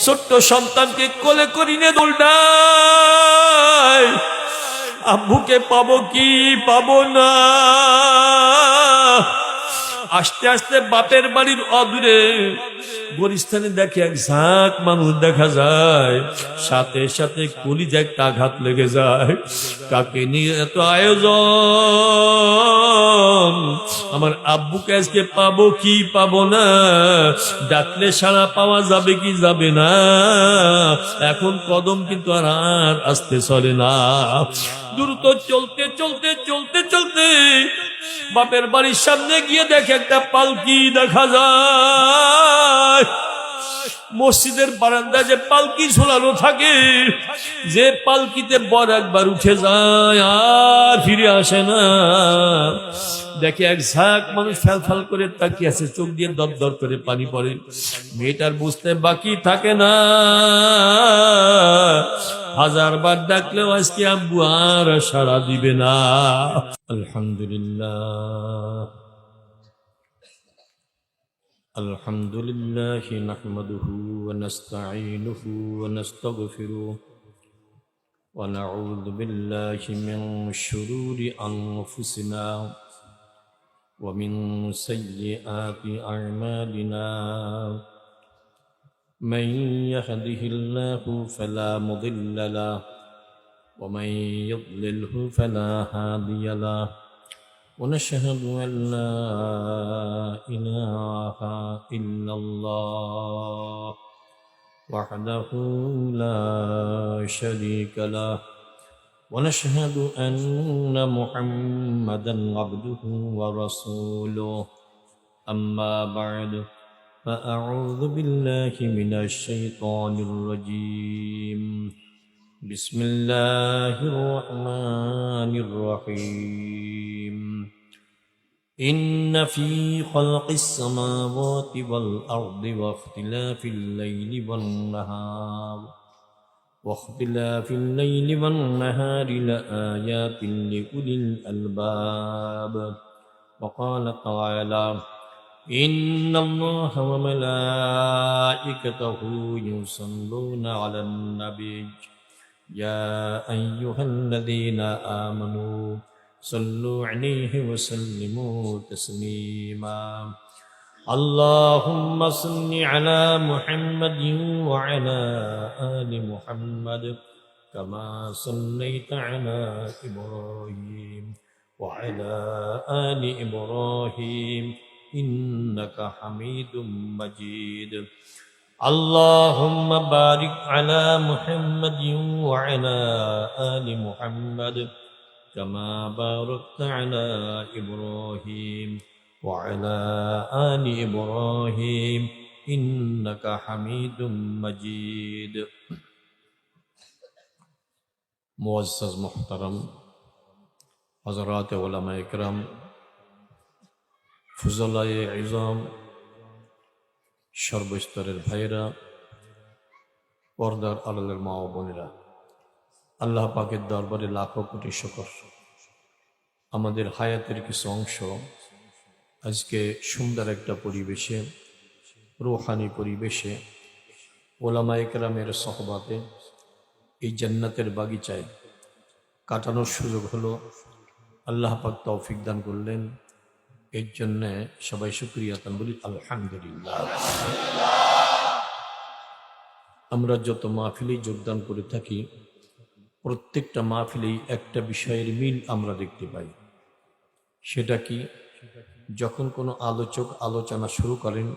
ছোট্ট সন্তানকে কোলে করিনে দৌড়ায়, আব্বুকে পাবো কি পাবো না। আস্তে আস্তে বাপের বাড়ির অদূরে গোরস্থানে দেখে এক ঝাঁক মানুষ দেখা যায়, সাথে সাথে কলিজায় একটা আঘাত লেগে যায়। কাকে নিয়ে এত আয়োজন, আমার আব্বুকে আজকে পাবো কি পাবো না, ডাকলে সাড়া পাওয়া যাবে কি যাবে না। এখন কদম কিন্তু আর আসতে চলে না। দ্রুত চলতে চলতে চলতে চলতে বাপের বাড়ির সামনে গিয়ে দেখে একটা পালকি দেখা যায়। মসজিদের বারান্দায় যে পালকি ঝোলানো থাকে, যে পালকিতে বর একবার উঠে যায় আর ফিরে আসে না। দেখে এক ঝাঁক মানুষ ফ্যাল ফ্যাল করে তাকিয়ে আছে, চোখ দিয়ে দর দর করে পানি পড়ে। মেয়েটার বুঝতে বাকি থাকে না, হাজারবার ডাকলেও আজকে আব্বু আর সাড়া দিবে না। আলহামদুলিল্লাহ আলহামদুলিল্লাহ নাহমাদুহু ওয়া নাস্তাঈনুহু ওয়া নাস্তাগফিরুহু ওয়া নাউযু বিল্লাহি মিন শুরুরি আনফুসিনা ওয়া মিন সাইয়্যিআতি আ'মালিনা। মান ইয়াহদিহিল্লাহু ফালা মুদিল্লা লাহু ওয়া মান ইউদ্লিলহু ফালা হাদিয়া লাহু। ونشهد أن لا إله إلا الله وحده لا شريك له ونشهد أن محمدا عبده ورسوله أما بعد فأعوذ بالله من الشيطان الرجيم بسم الله الرحمن الرحيم إن في خلق السماوات والأرض واختلاف الليل والنهار لآيات لأولي الألباب. وقال تعالى إن الله وملائكته يصلون على النبي يا أيها الذين آمنوا صلوا عليه وسلموا تسليما. اللهم صل على محمد وعلى آل محمد كما صليت على إبراهيم وعلى آل إبراهيم إنك حميد مجيد. اللهم بارك على محمد وعلى آل محمد كما باركت على إبراهيم وعلى آل إبراهيم إنك حميد مجيد. मुअज़्ज़ज़ मुहतरम हज़रात उलमाए किराम, फुज़लाए इज़ाम, সর্বস্তরের ভাইরা, পর্দার আড়ালের মা ও বোনেরা, আল্লাহ পাকের দরবারে লাখো কোটি শুকর। আমাদের হায়াতের কিছু অংশ আজকে সুন্দর একটা পরিবেশে, রূহানি পরিবেশে, ওলামায়ে কেরামের সহবাতে এই জান্নাতের বাগিচায় কাটানোর সুযোগ হলো। আল্লাহ পাক তৌফিক দান করলেন, এর জন্য সবাই শুকরিয়া তান বলি আলহামদুলিল্লাহ। আমরা যত মাহফিলেই যোগদান করে থাকি, প্রত্যেকটা মাহফিলেই একটা বিষয়ের মিল আমরা দেখতে পাই। সেটা কি? যখন কোনো আলোচক আলোচনা শুরু করেন,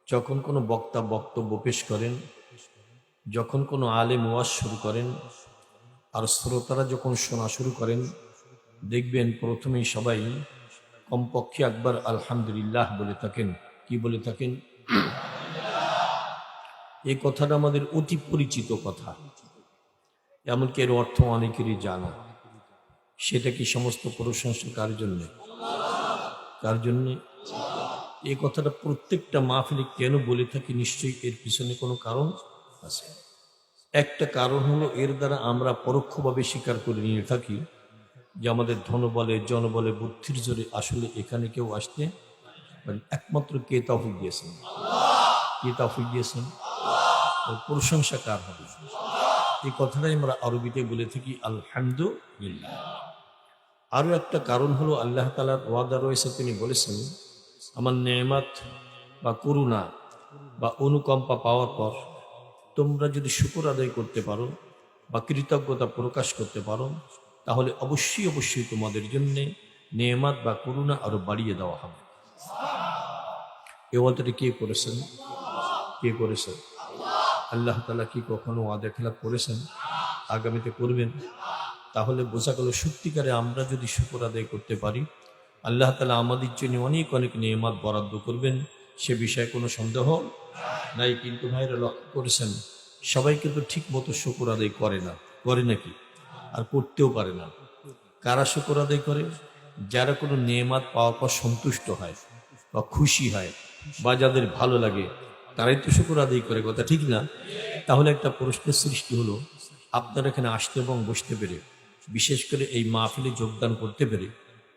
যখন কোনো বক্তা বক্তব্য পেশ করেন, যখন কোনো আলেম ওয়াজ শুরু করেন, আর শ্রোতারা যখন শোনা শুরু করেন, দেখবেন প্রথমেই সবাই কমপক্ষে একবার আলহামদুলিল্লাহ বলে থাকেন। কি বলে থাকেন? এই কথাটা আমাদের অতি পরিচিত কথা, এমনকি এর অর্থ অনেকেরই জানা। সেটা কি সমস্ত প্রশংসা কার জন্যে? কার জন্যে? এই কথাটা প্রত্যেকটা মাহফিলে কেন বলে থাকি? নিশ্চয়ই এর পিছনে কোনো কারণ আছে। একটা কারণ হলো, এর দ্বারা আমরা পরোক্ষভাবে স্বীকার করে নিয়ে থাকি যে আমাদের ধনবলে জনবলে বুদ্ধির জোরে আসলে এখানে কেউ আসতে পারে একমাত্র কে তৌফিক দিয়েছেন? কে তৌফিক দিয়েছেন? ওর প্রশংসা কার হবে? এই কথাটাই আমরা আরবিতে বলে থাকি আলহামদুলিল্লাহ। আরো একটা কারণ হলো আল্লাহ তাআলার ওয়াদা রয়েছে, তিনি বলেছেন আমার নেয়ামত বা করুণা বা অনুকম্পা পাওয়ার পর তোমরা যদি শুকর আদায় করতে পারো বা কৃতজ্ঞতা প্রকাশ করতে পারো, তাহলে অবশ্যই অবশ্যই তোমাদের জন্য নেয়ামত বা করুণা আরো বাড়িয়ে দেওয়া হবে। এই ওয়াদাটা কে করেছেন? কে করেছেন? আল্লাহ তাআলা কি কখনো ওয়াদা খেলাপ করেছেন? আগামীতে করবেন? তাহলে বোঝা গেল সত্যিকারে আমরা যদি শুকর আদায় করতে পারি, আল্লাহ তাআলা আমাদের জন্য অনেক অনেক নেয়ামত বরাদ্দ করবেন, সে বিষয়ে কোনো সন্দেহ নাই। কিন্তু ভাইরা লক্ষ্য করেছেন, সবাই কিন্তু ঠিক মতো শুকর আদায় করে না, করে নাকি? আর করতেও পারে না। কারা শুকর আদায় করে? যারা কোনো নেয়ামত পাওয়ার পর সন্তুষ্ট হয় বা খুশি হয় বা যাদের ভালো লাগে, তারাই তো শুকর আদায় করে, কথা ঠিক না? তাহলে একটা প্রশ্নের সৃষ্টি হলো, আপনারা এখানে আসতে এবং বসতে পেরে, বিশেষ করে এই মাহফিলে যোগদান করতে পেরে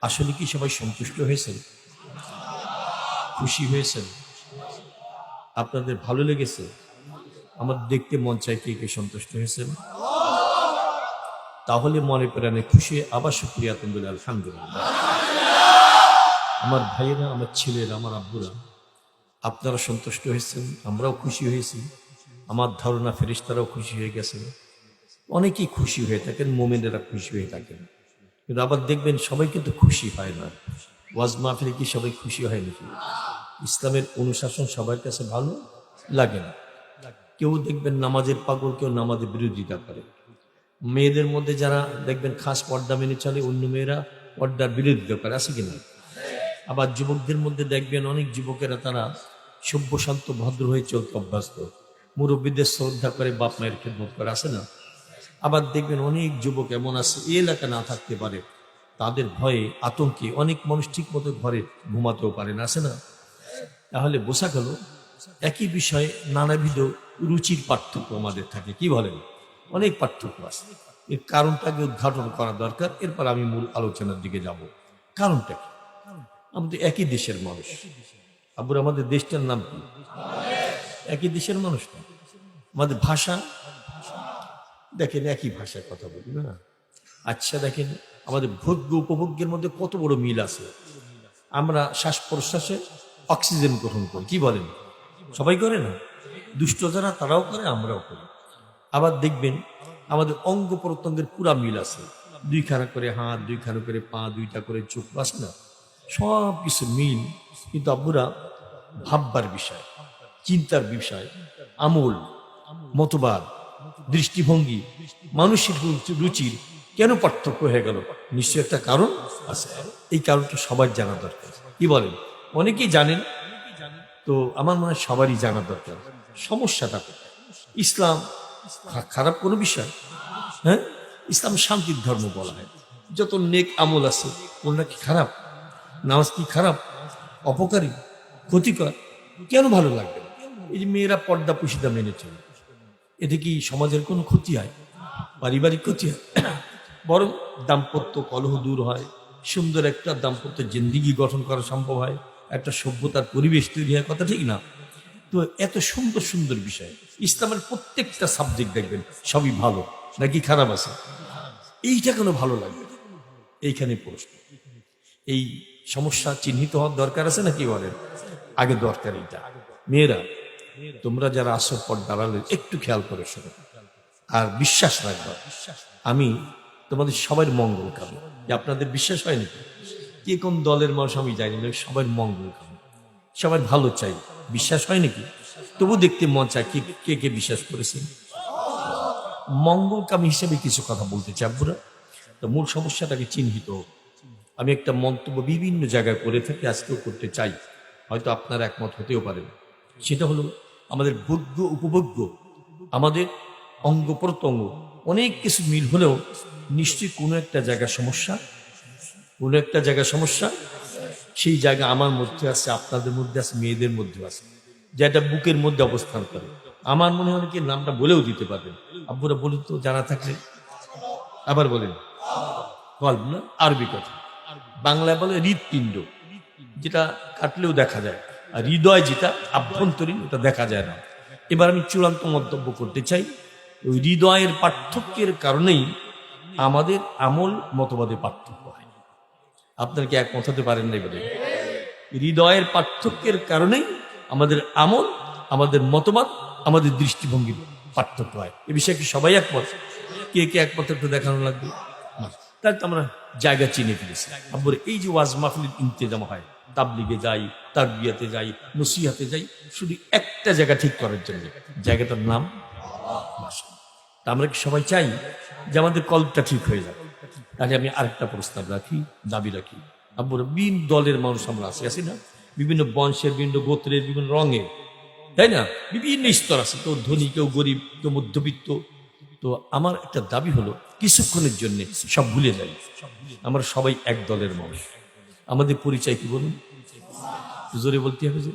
আসলে কি সবাই সন্তুষ্ট হয়েছেন? খুশি হয়েছেন? আপনাদের ভালো লেগেছে? আমার দেখতে মন চাই কে কে সন্তুষ্ট হয়েছেন? তাহলে মনে প্রাণে খুশি আবার শুকরিয়া আলহামদুলিল্লাহ, আলহামদুলিল্লাহ। আমার ভাইয়েরা, আমার ছেলেরা, আমার আব্বুরা, আপনারা সন্তুষ্ট হয়েছেন, আমরাও খুশি হয়েছি। আমার ধারণা ফেরেশতারাও খুশি হয়ে গেছেন। অনেকেই খুশি হয়ে থাকেন, মোমেনেরা খুশি হয়ে থাকেন। কিন্তু আবার দেখবেন সবাই কিন্তু খুশি হয় না। ওয়াজ মাহফিলে কি সবাই খুশি হয় নাকি? ইসলামের অনুশাসন সবার কাছে ভালো লাগে না। কেউ দেখবেন নামাজের পাগল, কেউ নামাজের বিরোধিতা করে। মেয়েদের মধ্যে যারা দেখবেন খাস পর্দা মেনে চলে, অন্য মেয়েরা পর্দার বিরোধিতা করে, আছে কিনা? আবার যুবকদের মধ্যে দেখবেন অনেক যুবকেরা তারা সভ্য শান্ত ভদ্র হয়ে চলতে অভ্যস্ত, মুরব্বীদের শ্রদ্ধা করে, বাপ মায়ের খেদমত করে, আছে না? আবার দেখবেন অনেক যুবক এমন আছে এই এলাকা না থাকতে পারে, তাদের ভয়ে আতঙ্কে অনেক মানুষ ঠিক মতো ঘরে ঘুমাতেও পারে না, আছে না? তাহলে বোঝা গেল একই বিষয়ে নানাবিধ রুচির পার্থক্য আমাদের থাকে। কি বলেন? অনেক পার্থক্য আছে। এর কারণটাকে উদ্ঘাটন করা দরকার, এরপর আমি মূল আলোচনার দিকে যাব। কারণটা কি? আমাদের একই দেশের মানুষ। আব্বুর আমাদের দেশটার নাম কি? একই দেশের মানুষ না? আমাদের ভাষা দেখেন, একই ভাষায় কথা বলি না? আচ্ছা দেখেন, আমাদের ভোগ্য উপভোগ্যের মধ্যে কত বড় মিল আছে। আমরা শ্বাস প্রশ্বাসে অক্সিজেন গ্রহণ করি, কি বলেন? সবাই করে না? দুষ্ট যারা তারাও করে, আমরাও করি। আবার দেখবেন আমাদের অঙ্গ প্রত্যঙ্গের পুরা মিল আছে। দুইখানা করে হাত, দুইখানা করে পা, দুইটা করে চোখ, আছে না? সব কিছু মিল। কিন্তু আব্বুরা ভাববার বিষয়, চিন্তার বিষয়, আমল, মতবাদ, দৃষ্টিভঙ্গি, মানসিক রুচির কেন পার্থক্য হয়ে গেল? নিশ্চয় একটা কারণ আছে। এই কারণটা সবার জানা দরকার। কি বলেন? অনেকেই জানেন, তো আমার মনে হয় সবারই জানা দরকার সমস্যাটা কোথায়। ইসলাম খারাপ কোনো বিষয়? হ্যাঁ, ইসলাম শান্তির ধর্ম বলা হয়। যত নেক আমল আছে কোনটা কি খারাপ? নামাজ কি খারাপ, অপকারী, ক্ষতিকর? কেন ভালো লাগবে? এই যে মেয়েরা পর্দা পুশিদা মেনে চলে, এতে কি সমাজের কোনো ক্ষতি হয়? পারিবারিক ক্ষতি হয়? বরং দাম্পত্য কলহ দূর হয়, সুন্দর একটা দাম্পত্য জিন্দিগি গঠন করা সম্ভব হয়, একটা সভ্যতার পরিবেশ তৈরি হয়, কথা ঠিক না? তো এত সুন্দর সুন্দর বিষয়, ইসলামের প্রত্যেকটা সাবজেক্ট দেখবেন সবই ভালো, নাকি খারাপ আছে? এইটা কেন ভালো লাগবে? এইখানে প্রশ্ন। এই সমস্যা চিহ্নিত হওয়ার দরকার আছে নাকি বলেন? আগে দরকার এইটা। মেয়েরা, তোমরা যারা আসর পর দাঁড়ালে একটু খেয়াল করে শোনো আর বিশ্বাস রাখবা, আমি তোমাদের সবার মঙ্গল কামনা। যে আপনাদের বিশ্বাস হয় নাকি? কে কোন দলের মানুষ আমি জানি না, সবার মঙ্গল কামনা, সবার ভালো চাই, বিশ্বাস হয় নাকি? তবু দেখতে মন চায় কে কে কে বিশ্বাস করেছেন। মঙ্গলকামী হিসেবে কিছু কথা বলতে চাই আব্বুরা। তো মূল সমস্যাটাকে চিহ্নিত, আমি একটা মন্তব্য বিভিন্ন জায়গায় করে থাকি, আজকেও করতে চাই, হয়তো আপনারা একমত হতেও পারেন। সেটা হলো আমাদের ভোগ্য উপভোগ্য, আমাদের অঙ্গ প্রত্যঙ্গ অনেক কিছু মিল হলেও নিশ্চয়ই কোনো একটা জায়গায় সমস্যা, কোনো একটা জায়গায় সমস্যা। সেই জায়গা আমার মধ্যে আছে, আপনাদের মধ্যে আছে, মেয়েদের মধ্যে আছে, যেটা বুকের মধ্যে অবস্থান করে। আমার মনে হয় কি নামটা বলেও দিতে পারবেন আব্বুরা, বলুন তো জানা থাকলে। আবার বলেন। কল্প না, আরবি কথা। বাংলায় বলে হৃৎপিণ্ড, যেটা কাটলেও দেখা যায়, আর হৃদয় যেটা আভ্যন্তরীণ, ওটা দেখা যায় না। এবার আমি চূড়ান্ত মন্তব্য করতে চাই, ওই হৃদয়ের পার্থক্যের কারণেই আমাদের আমল মতবাদে পার্থক্য হয়। আপনারা কি একমত হতে পারেন না? এবারে হৃদয়ের পার্থক্যের কারণেই আমাদের আমল, আমাদের মতবাদ, আমাদের দৃষ্টিভঙ্গির পার্থক্য হয়। এ বিষয়ে কি সবাই একমত? কে কে একমত একটু দেখানো লাগবে। তাহলে তো আমরা জায়গা চিনে ফেলেছি। আব্বুর এই যে ওয়াজ মাহফিলের ইন্তেজাম হয়, তাবলিগে যাই, তারবিয়াতে যাই, নসিহাতে যাই, শুধু একটা জায়গা ঠিক করার জন্য, জায়গাটার নাম মাশাআল্লাহ। তা আমরা কি সবাই চাই যে আমাদের কল্পটা ঠিক হয়ে যাবে? তাহলে আমি আরেকটা প্রস্তাব রাখি, দাবি রাখি। আব্বুর বিভিন্ন দলের মানুষ আমরা আছি না, বিভিন্ন বংশের, বিভিন্ন গোত্রের, বিভিন্ন রঙের, তাই না? বিভিন্ন স্তর আছে, কেউ ধনী, কেউ গরিব, কেউ মধ্যবিত্ত। তো আমার একটা দাবি হলো, কিছুক্ষণের জন্য সব ভুলে যাই, আমরা সবাই এক দলের মানুষ। আমাদের পরিচয় কি বলুন? জোরে বলতে হবে যে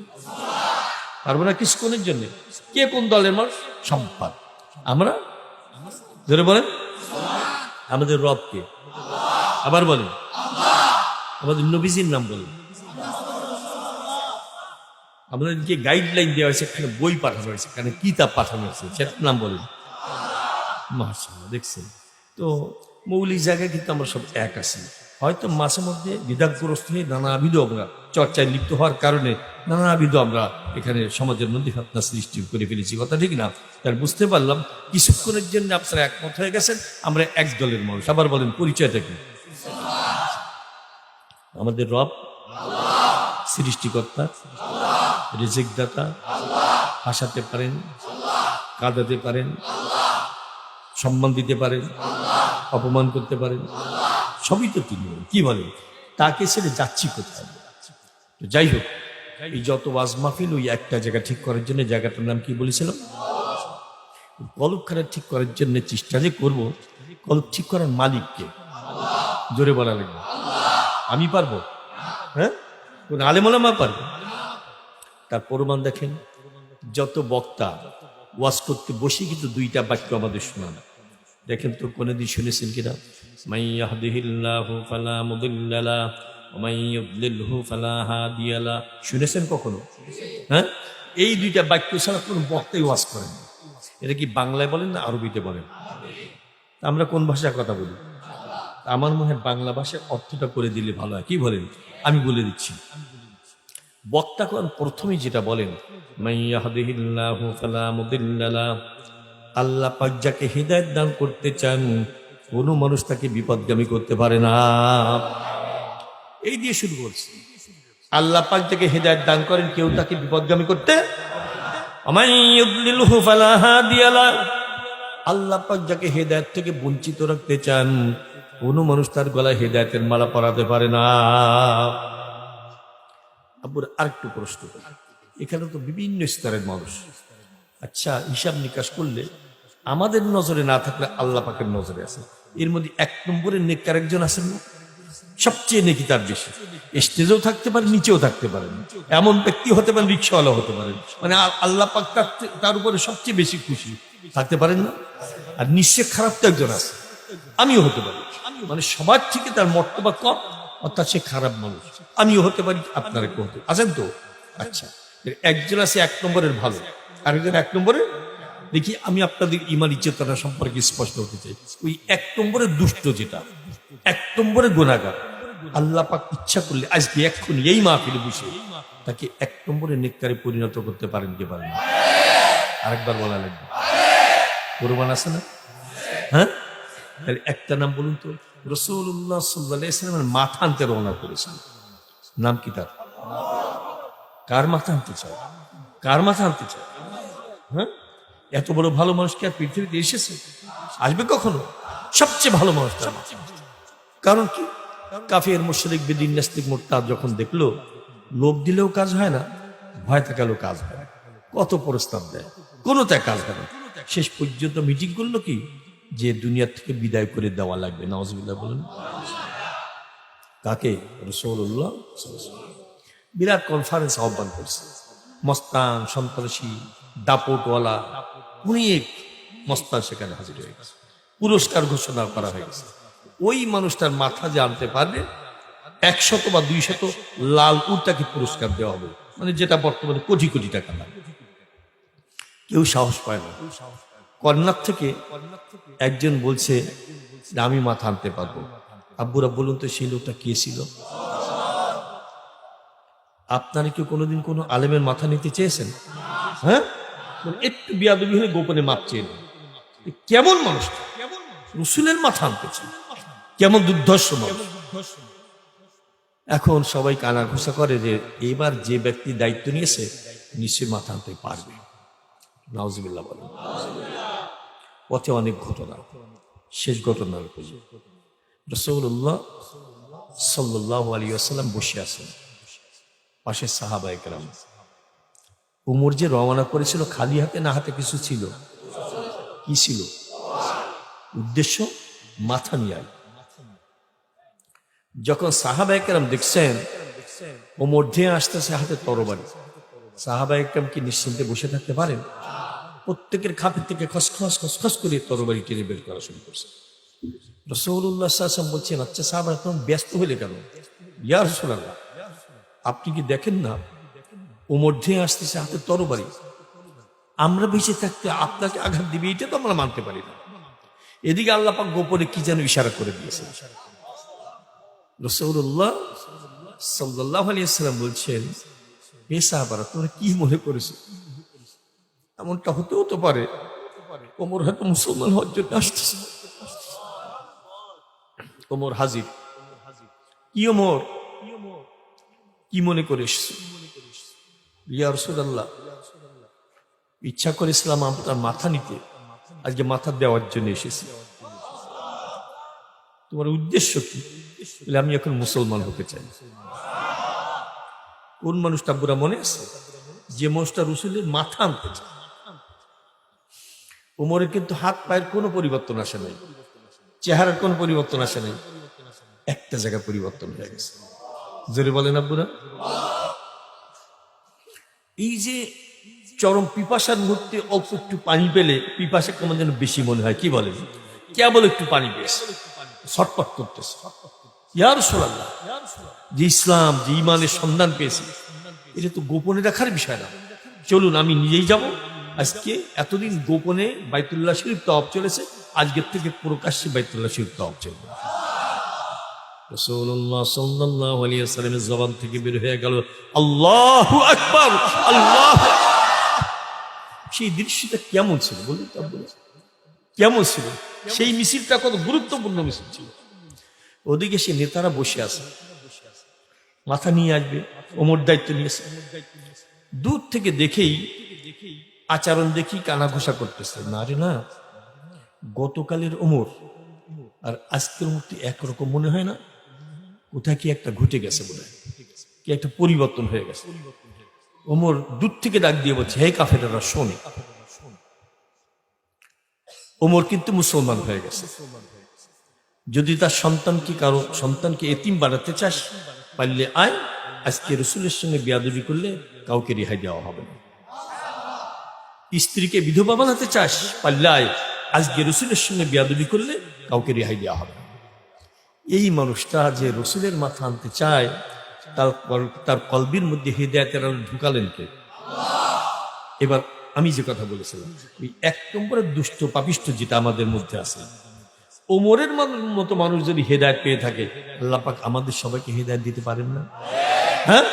পারবো না কিছুক্ষণের জন্য। কে কোন দলের মানুষ? সম্পাদ। আমরা জোরে বলেন, আমাদের রব কে? আবার বলেন, আমাদের নবীজির নাম বলেন। আমাদেরকে গাইডলাইন দেওয়া হয়েছে, এখানে বই পাঠানো হয়েছে, এখানে কিতাব পাঠানো হয়েছে, সেটার নাম বলেন মাশাআল্লাহ। দেখছেন তো, মৌলিক জায়গায় কিন্তু আমরা সব এক আছি। হয়তো মাঝে মধ্যে দ্বিধাগ্রস্ত হয়ে নানাবিধ আমরা চর্চায় লিপ্ত হওয়ার কারণে নানাবিধ আমরা এখানে সমাজের মধ্যে আপনার সৃষ্টি করে ফেলেছি, কথা ঠিক না? তার বুঝতে পারলাম কিছুক্ষণের জন্য আপনারা একমত হয়ে গেছেন, আমরা এক দলের মানুষ। আবার বলেন পরিচয়টা কি? আমাদের রব সৃষ্টিকর্তা, রিজিক দাতা, হাসাতে পারেন, কাঁদাতে পারেন, সম্মান দিতে পারেন, অপমান করতে পারেন, সবই তো তিনি। কি বলেন? তাকে ছেড়ে যাচ্ছি কোথায়? যাই হোক, এই যত ওয়াজ মাহফিল ওই একটা জায়গা ঠিক করার জন্য, জায়গাটার নাম কি বলেছিলাম? কলবখানা ঠিক করার জন্য চেষ্টা যে করবো, কলব ঠিক করার মালিককে জোরে বলা লাগবে। আমি পারবো? হ্যাঁ, কোন আলেম ওলামা পারবো? তার প্রমাণ দেখেন, যত বক্তা ওয়াজ করতে বসে কিন্তু দুইটা বাক্য আমাদের শোনান। দেখেন তো কোনদিন শুনেছেন কিনা? মাই ইয়াহদিহিল্লাহু ফালা মুদিল্লা লাহু ওয়া মাই ইউদ্লিলহু ফালা হাদিয়া লাহু। শুনেছেন কখনো? হ্যাঁ, এই দুইটা বাক্য ছাড়া কোন বক্তাই ওয়াজ করেন। এটা কি বাংলায় বলেন না আরবিতে বলেন? আমরা কোন ভাষায় কথা বলি? আমার মনে হয় বাংলা ভাষায় অর্থটা করে দিলে ভালো হয়। কি বলেন? আমি বলে দিচ্ছি। বক্তা কোন প্রথমেই যেটা বলেন, মাই ইয়াহদিহিল্লাহু ফালা মুদিল্লা লাহু, আল্লাহ পাক যাকে হিদায়াত দান করতে চান, কোন মানুষ তাকে বিপদগামী করতে পারে না। এই দিয়ে শুরু করছে। আল্লাহ পাক যাকে হিদায়াত দান করেন, কেউ তাকে বিপদগামী করতে, ওয়া ইউদ্লিলহু ফালা হাদিয়া লাহু, আল্লাহ পাক যাকে হিদায়াত থেকে বঞ্চিত রাখতে চান, কোন মানুষ তার গলায় হিদায়াতের মালা পরাতে পারে না। আব্বুর আরেকটু প্রশ্ন, এখানে তো বিভিন্ন স্তরের মানুষ। আচ্ছা, হিসাব নিকাশ করলে আমাদের নজরে না থাকলে আল্লাহ পাকের নজরে আছে। এর মধ্যে এক নম্বরের নেককার একজন আছেন না, সবচেয়ে নেকি তার বেশি, স্টেজেও থাকতে পারেন, নিচেও থাকতে পারেন, এমন ব্যক্তি হতে পারেন, রিক্সাওয়ালা হতে পারেন, মানে আল্লাহ পাক তার উপরে সবচেয়ে বেশি খুশি থাকতে পারেন না। আর নিশ্চয় খারাপ তো একজন আছে, আমিও হতে পারি, মানে সবার থেকে তার মর্তবা কম, অর্থাৎ সে খারাপ মানুষ। আমিও হতে পারি, আপনারা কেউ হতে আছেন তো। আচ্ছা, একজন আছে এক নম্বরের ভালো, আরেকজন এক নম্বরের। দেখি আমি আপনাদের ইমানি চেতনা সম্পর্কে স্পষ্ট হতে চাই। ওই এক নম্বরের দুষ্ট, যেটা এক নম্বরের গুনাহগার, আল্লাহ পাক ইচ্ছা করলে আজকে এক্ষুনি এই মাহফিলে বসে তাকে এক নম্বরের নেককারে পরিণত করতে পারেন কি পারেন? আরেকবার বলা লাগবে, প্রমাণ আছে না? হ্যাঁ, একটা নাম বলুন তো। রাসূলুল্লাহ সাল্লাল্লাহু আলাইহি ওয়াসাল্লামের মাথা আনতে রওনা করেছেন, নাম কি তার? কার মাথা আনতে চায়? কার মাথা আনতে চায়? হ্যাঁ, এত বড় ভালো মানুষ কি আর পৃথিবীতে এসেছে? আসবে কখনো? সবচেয়ে ভালো মানুষ তার মাথা। কারণ কি? কাফির মুশরিক বেদিন নাস্তিক মুরতাদ যখন দেখলো লোভ দিলেও কাজ হয় না, ভয় থাকালেও কাজ হয় না, কত প্রস্তাব দেয়, কোনোটাই কাজ হয় না। শেষ পর্যন্ত মিটিং করলো কি, যে দুনিয়া থেকে বিদায় করে দেওয়া লাগবে। নাউজুবিল্লাহ বলেন। কাকে? রাসূলুল্লাহ সাল্লাল্লাহু আলাইহি ওয়াসাল্লাম। বিরাট কনফারেন্স আহ্বান করছে, মস্তান, সন্ত্রাসী, দাপটওয়ালা অনেক মস্তান সেখানে হাজির হয়ে গেছে। পুরস্কার ঘোষণা করা হয়ে গেছে। ওই মানুষটার মাথা যে আনতে পারবে 100 বা 200 লাল উট তাকে পুরস্কার দেওয়া হবে, মানে যেটা বর্তমানে কোটি কোটি টাকা লাগে। কেউ সাহস পায় না। কর্নার থেকে একজন বলছে যে আমি মাথা আনতে পারবো। আব্বুরা বলুন তো সেই লোকটা কে ছিল? আপনারা কি কোনোদিন কোনো আলেমের মাথা নিতে চেয়েছেন? হ্যাঁ, একটু বিয়াদবি হলে গোপনে মাপ চেয়ে নেন। কেমন মানুষ, রসুলের মাথা আনতেছে, কেমন দুর্ধর্ষ মানুষ। এখন সবাই কানা ঘোষা করে যে এবার যে ব্যক্তি দায়িত্ব নিয়েছে নিশ্চয়ই মাথা আনতে পারবে। নাউজুবিল্লাহ বলেন। পথে অনেক ঘটনা, শেষ ঘটনার রাসূলুল্লাহ সাল্লাল্লাহু আলাইহি ওয়াসাল্লাম বসে আছেন, পাশে সাহাবায়ে কেরাম। উমর যে রওনা করেছিল খালি হাতে, না হাতে কিছু ছিল? কি ছিল উদ্দেশ্য? মাথা নিয়ে। যখন সাহাবায়ে কেরাম দেখছেন ওমর ধেয়ে আসতেছে হাতে তরবারি, সাহাবায়ে কেরাম কি নিশ্চিন্তে বসে থাকতে পারেন? প্রত্যেকের খাপের থেকে খসখস খসখস করে তরবারি টেনে বের করা শুরু করছে। রাসূলুল্লাহ সাল্লাল্লাহু আলাইহি ওয়াসাল্লাম বলছেন, আচ্ছা সাহাবারা তখন ব্যস্ত হলে কেন? ইয়া রাসূলুল্লাহ, আপনি কি দেখেন না ওমর ধেয়ে আসতেছে হাতে তরবারি, আমরা বেঁচে থাকতে আপনাকে আঘাত দিবে এটা তো আমরা মানতে পারি না। এদিকে আল্লাহ পাক গোপনে কি যেন ইশারা করে দিয়েছে। রাসূলুল্লাহ সাল্লাল্লাহু আলাইহি ওয়াসাল্লাম বলছেন, হে সাহাবারা তোমরা কি মনে করেছো? এমনটা হতেও তো পারে ওমর হয়তো মুসলমান হওয়ার জন্য আসতেছে। ওমর হাজির। কি ওমর, কি মনে করে এসেছো? ইয়া রাসূলুল্লাহ, ইচ্ছা করেছিলাম আপনার মাথা নিতে, আজকে মাথা দেওয়ার জন্য এসেছি। তোমার উদ্দেশ্য কি? বলে আমি এখন মুসলমান হতে চাই। কোন মানুষটা বুড়া মনে আছে? যে মানুষটা রসুলের মাথা আনতে চায়। ওমরের কিন্তু হাত পায়ের কোনো পরিবর্তন আসে নাই, চেহারার কোনো পরিবর্তন আসে নাই, একটা জায়গায় পরিবর্তন হয়ে গেছে। জোরে বলেন আব্বুরা। এই যে চরম পিপাসার মুহূর্তে অল্প একটু পানি পেলে পিপাসা কেমন যেন বেশি মনে হয়। কি বলেন? কেবল একটু পানি পেয়েছে, ছটপট করতেছে। ইয়া রাসূলুল্লাহ, যে ইসলাম যে ইমানের সন্ধান পেয়েছি এটা তো গোপনে রাখার বিষয় না, চলুন আমি নিজেই যাব। আজকে এতদিন গোপনে বাইতুল্লাহ শরীফ তওয়াফ চলেছে, আজকের থেকে প্রকাশ্যে বাইতুল্লাহ শরীফ তওয়াফ চলবে। রাসূলুল্লাহ সাল্লাল্লাহু আলাইহি ওয়াসাল্লামের জবান থেকে বের হয়ে গেল আল্লাহু আকবার, আল্লাহু। সেই দৃশ্যটা কেমন ছিল বলুন তো, কেমন ছিল? সেই মিছিলটা কত গুরুত্বপূর্ণ মিছিল ছিল। ওদিকে সে নেতারা বসে আছে, মাথা নিয়ে আসবে, ওমর দায়িত্ব নিয়েছে। দূর থেকে দেখেই আচরণ দেখি কানা ঘোষা করতেছে, না রে না, গতকালের ওমর আর আজকের মূর্তি একরকম মনে হয় না, কোথায় কি একটা ঘটে গেছে, বলে কি একটা পরিবর্তন হয়ে গেছে। ওমর দূর থেকে ডাক দিয়ে বলছে, হে কাফেররা শোনে, ওমর কিন্তু মুসলমান হয়ে গেছে। যদি তার সন্তানকে এতিম বানাতে চাস পারলে আয়, আজকে রসুলের সঙ্গে বেয়াদবি করলে কাউকে রেহাই দেওয়া হবে না। স্ত্রীকে বিধবা বানাতে চাস পারলে আয়, আজকে রসুলের সঙ্গে বেয়াদবি করলে কাউকে রেহাই দেওয়া হবে না। এই মানুষটা যে রসুলের মাথা আনতে চায়, তার কলবির মধ্যে হিদায়াতের আলো ঢুকালেন কে? এবার আমি যে কথা বলেছিলাম, ওই এক নম্বরের দুষ্ট পাপিষ্ট যেটা আমাদের মধ্যে আছে, ওমরের মতো মানুষ যদি হেদায়েত পেয়ে থাকে, আল্লাহ পাক আমাদের সবাইকে হেদায়েত দিতে পারেন না? হ্যাঁ,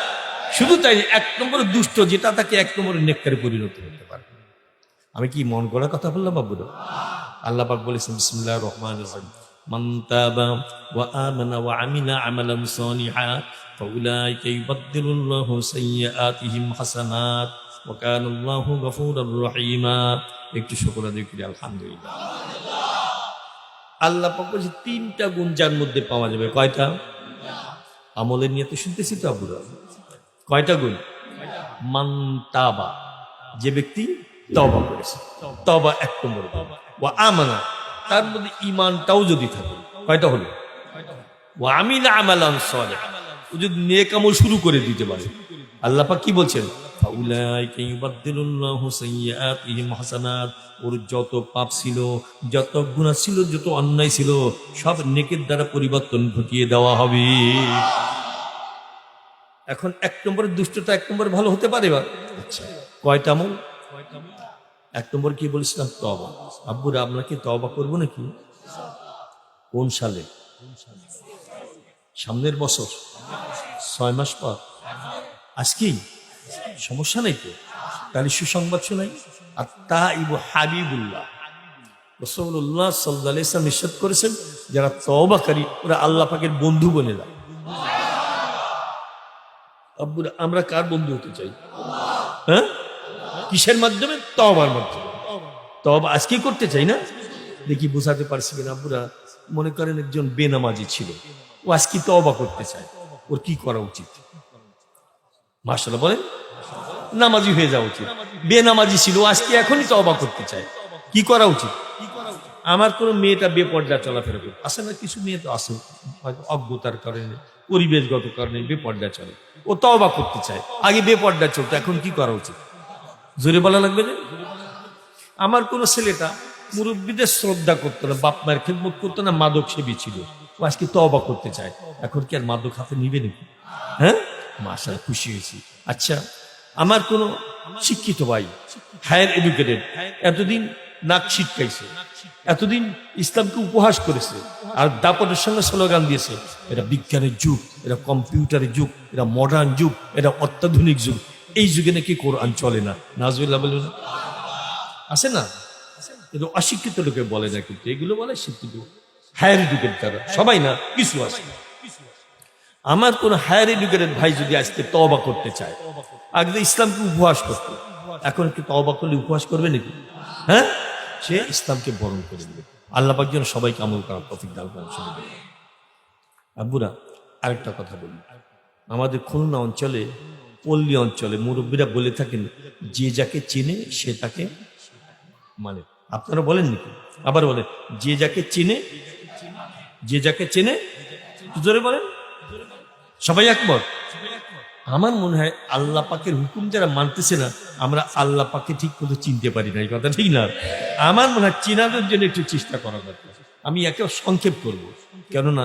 শুধু তাই, এক নম্বরের দুষ্ট যেটা তাকে এক নম্বরের নেককারে পরিণত করতে পারে। আমি কি মন গড়া কথা বললাম বাবুরা? আল্লাহ পাক বলেছেন বিসমিল্লাহির রহমানির রহিম, মান তাবা ওয়া আমানা ওয়া আমিলা আমালান সালিহা ফাউলাইকা ইউবাদদিলুল্লাহু সাইয়্যাতিহিম হাসানাত ওয়া কানাল্লাহু গফুরুর রহিমা। একটু শুকর আদায় করি আলহামদুলিল্লাহ। আল্লাহ পাক বলেছে তিনটা গুণ যার মধ্যে পাওয়া যাবে। কয়টা? আমলের নিয়তে শুনতেছি তো আব্বুরা। কয়টা গুণ? মান তাবা, যে ব্যক্তি তওবা করেছে, তওবা এক নম্বর। ওয়া আমানা, তার মধ্যে ঈমানটাও যদি থাকে। কয়টা হলো? ওয়া আমিলা আমালান সালিহা, ও যদি নেক আমল শুরু করে দিতে পারে। আল্লাহ পাক কি বলছেন? ফাউলাইকা ইউবাদদিলুল্লাহু সাইয়্যাতিহিম হাসানাত, ওর যত পাপ ছিল, যত গুনাহ ছিল, যত অন্যায় ছিল, সব নেকের দ্বারা পরিবর্তন ঘটিয়ে দেওয়া হবে। এখন এক নম্বরের দুষ্টটা এক নম্বরে ভালো হতে পারে। আচ্ছা, কয়টা আমল? এক নম্বর কি বলেছিলাম? তওবা। আব্বুরা আমরা কি তওবা করবো নাকি? কোন সালে? সামনের বছর, 6 মাস পর, আজকেই? সমস্যা নেই তো। তাহলে সুসংবাদ শোনাই। আত-তাইবু হাবিবুল্লাহ। রাসূলুল্লাহ সাল্লাল্লাহু আলাইহি ওয়াসাল্লাম ইরশাদ করেছেন, যারা তওবাকারী ওরা আল্লাহ পাকের বন্ধু বনে যায়। আব্বুরা আমরা কার বন্ধু হতে চাই? হ্যাঁ, কিসের মাধ্যমে? তওবার মাধ্যমে। তওবা আজকেই করতে চাই না? দেখি বোঝাতে পারছি কিনা আব্বুরা। মনে করেন একজন বেনামাজি ছিল, ও আজকে তওবা করতে চায়, ওর কি করা উচিত? মাশাআল্লাহ বলেন, নামাজি হয়ে যাওয়া উচিত। বেনামাজি ছিল, আজকে এখনই তওবা করতে চায়, কি করা উচিত? আমার কোন মেয়েটা বেপর্দা চলাফেরা করে, আসে না? কিছু মেয়ে তো আসে হয়তো অজ্ঞতার কারণে, পরিবেশগত কারণে বেপর্দা চলে, ও তওবা করতে চায়। আগে বেপর্দা চলতো, এখন কি করা উচিত? জোরে বলা লাগবে না? আমার কোন ছেলেটা মুরব্বীদের শ্রদ্ধা করতো না, বাপ মায়ের খেদমত করতো না, মাদক সেবী ছিল, ও আজকে তওবা করতে চায়, এখন কি আর মাদক হাতে নিবে নাকি? হ্যাঁ, মাশাআল্লাহ, খুশি হয়েছি। আচ্ছা, আমার কোন শিক্ষিত ভাই, হায়ার এডুকেটেড, এতদিন নাক ছিটকাইছে, এতদিন ইসলামকে উপহাস করেছে, আর দাপটের সঙ্গে স্লোগান দিয়েছে এটা বিজ্ঞানের যুগ, এটা কম্পিউটারের যুগ, এটা মডার্ন যুগ, এটা অত্যাধুনিক যুগ, এই যুগে নাকি কোরআন চলে না। নাজুবিল্লাহ বলুন। আছে না? কিন্তু অশিক্ষিত লোকে বলে না, কিন্তু এগুলো বলে শিক্ষিত, হায়ার এডুকেটেড তারা, সবাই না, কিছু আছে। আমার কোন হায়ার এডুকেটেড ভাই যদি আজকে তওবা করতে চায়, আগে ইসলামকে উপহাস করতো, এখন কি তওবা করলে উপহাস করবে নাকি? হ্যাঁ, সে ইসলামকে বরণ করে নেবে। আল্লাহ পাক যেন সবাইকে আমল করার তৌফিক দান করেন। আব্বুরা আরেকটা কথা বলি, আমাদের খুলনা অঞ্চলে, পল্লী অঞ্চলে মুরব্বীরা বলে থাকেন, যে যাকে চেনে সে তাকে মানে। আপনারা বলেন নাকি? আবার বলেন, যে যাকে চেনে, যে যাকে চেনে, জোরে বলেন, সবাই একমত? আমার মনে হয় আল্লাহ পাকের হুকুম যারা মানতেছে না, আমরা আল্লাহ পাকে ঠিক মতো চিনতে পারি না, এই কথা ঠিক না? আমার মনে হয় চিনাদের জন্য একটু চেষ্টা করা দরকার। আমি একেবারে সংক্ষেপ করব, কেননা